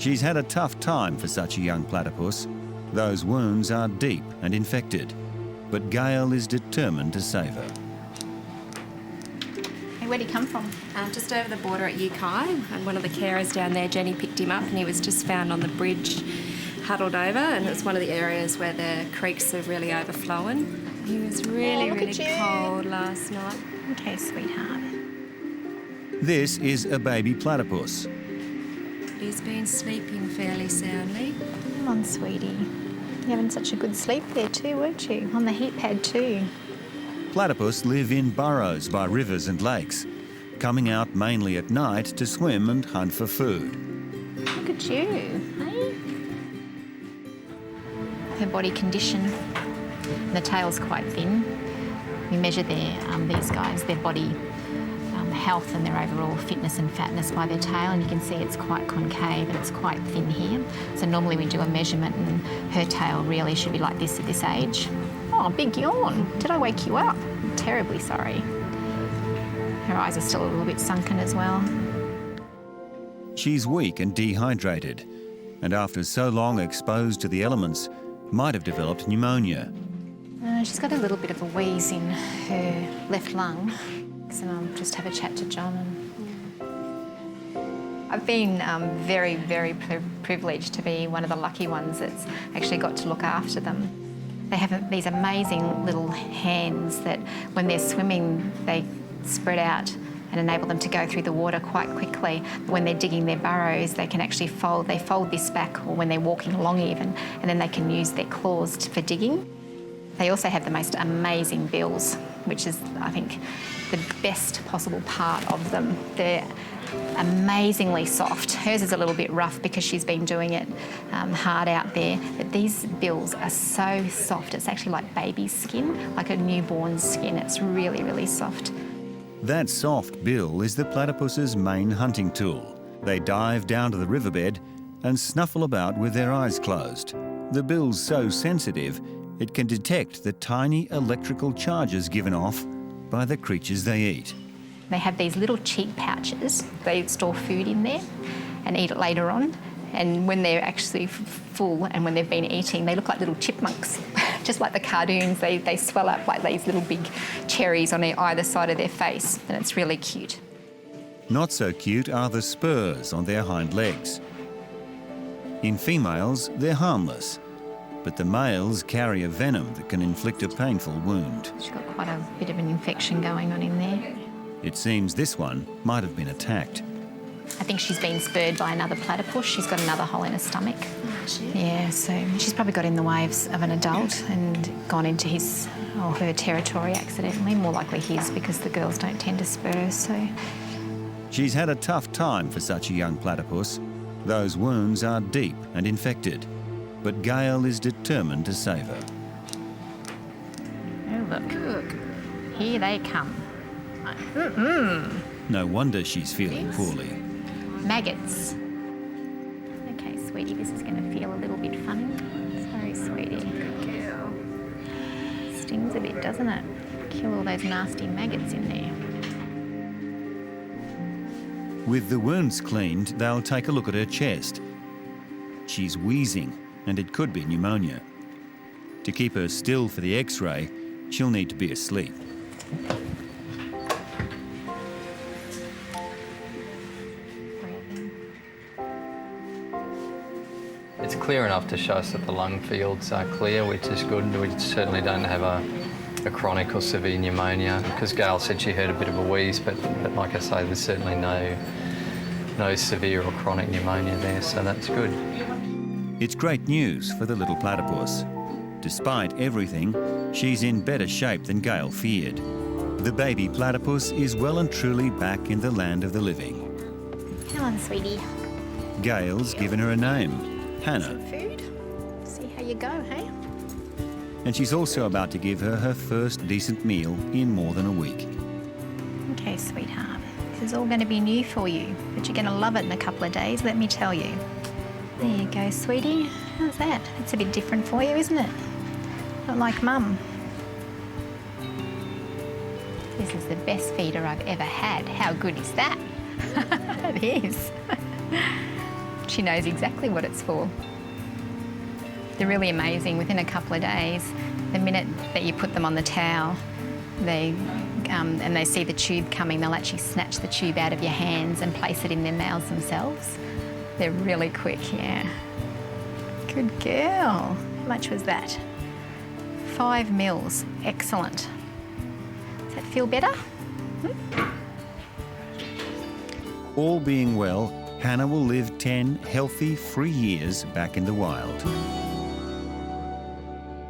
She's had a tough time for such a young platypus. Those wounds are deep and infected, but Gail is determined to save her. Hey, where'd he come from? Just over the border at Yukai, and one of the carers down there, Jenny, picked him up and he was just found on the bridge, huddled over, and it's one of the areas where the creeks have really overflowing. He was really cold last night. Okay, sweetheart. This is a baby platypus. He's been sleeping fairly soundly. Come on, sweetie. You're having such a good sleep there too, weren't you? On the heat pad too. Platypus live in burrows by rivers and lakes, coming out mainly at night to swim and hunt for food. Look at you, hey? Her body condition. The tail's quite thin. We measure these guys, their body health and their overall fitness and fatness by their tail, and you can see it's quite concave and it's quite thin here. So normally we do a measurement and her tail really should be like this at this age. Oh, big yawn. Did I wake you up? I'm terribly sorry. Her eyes are still a little bit sunken as well. She's weak and dehydrated, and after so long exposed to the elements, might have developed pneumonia. She's got a little bit of a wheeze in her left lung. So I'll just have a chat to John. I've been very, very privileged to be one of the lucky ones that's actually got to look after them. They have these amazing little hands that when they're swimming, they spread out and enable them to go through the water quite quickly. When they're digging their burrows, they can actually fold this back, or when they're walking along even, and then they can use their claws for digging. They also have the most amazing bills, which is, I think, the best possible part of them. They're amazingly soft. Hers is a little bit rough because she's been doing it hard out there, but these bills are so soft. It's actually like baby skin, like a newborn's skin. It's really, really soft. That soft bill is the platypus's main hunting tool. They dive down to the riverbed and snuffle about with their eyes closed. The bill's so sensitive, it can detect the tiny electrical charges given off by the creatures they eat. They have these little cheek pouches. They store food in there and eat it later on. And when they're actually full and when they've been eating, they look like little chipmunks. Just like the cartoons, they swell up like these little big cherries on either side of their face, and it's really cute. Not so cute are the spurs on their hind legs. In females, they're harmless, but the males carry a venom that can inflict a painful wound. She's got quite a bit of an infection going on in there. It seems this one might have been attacked. I think she's been spurred by another platypus. She's got another hole in her stomach. Oh, shit. Yeah, so she's probably got in the way of an adult and gone into his or her territory accidentally, more likely his, because the girls don't tend to spur, so. She's had a tough time for such a young platypus. Those wounds are deep and infected, but Gail is determined to save her. Oh, look. Here they come. No wonder she's feeling poorly. Maggots. Okay, sweetie, this is going to feel a little bit funny. Sorry, sweetie. Good girl. Stings a bit, doesn't it? Kill all those nasty maggots in there. With the wounds cleaned, they'll take a look at her chest. She's wheezing, and it could be pneumonia. To keep her still for the X-ray, she'll need to be asleep. It's clear enough to show us that the lung fields are clear, which is good. We certainly don't have a chronic or severe pneumonia, because Gail said she heard a bit of a wheeze, but like I say, there's certainly no severe or chronic pneumonia there, so that's good. It's great news for the little platypus. Despite everything, she's in better shape than Gail feared. The baby platypus is well and truly back in the land of the living. Come on, sweetie. Gail's given her a name, Hannah. Food. See how you go, hey? And she's also about to give her her first decent meal in more than a week. Okay, sweetheart. This is all going to be new for you, but you're going to love it in a couple of days, let me tell you. There you go, sweetie. How's that? It's a bit different for you, isn't it? Not like Mum. This is the best feeder I've ever had. How good is that? It is. She knows exactly what it's for. They're really amazing. Within a couple of days, the minute that you put them on the towel, and they see the tube coming, they'll actually snatch the tube out of your hands and place it in their mouths themselves. They're really quick, yeah. Good girl. How much was that? 5 mils. Excellent. Does that feel better? All being well, Hannah will live 10 healthy, free years back in the wild.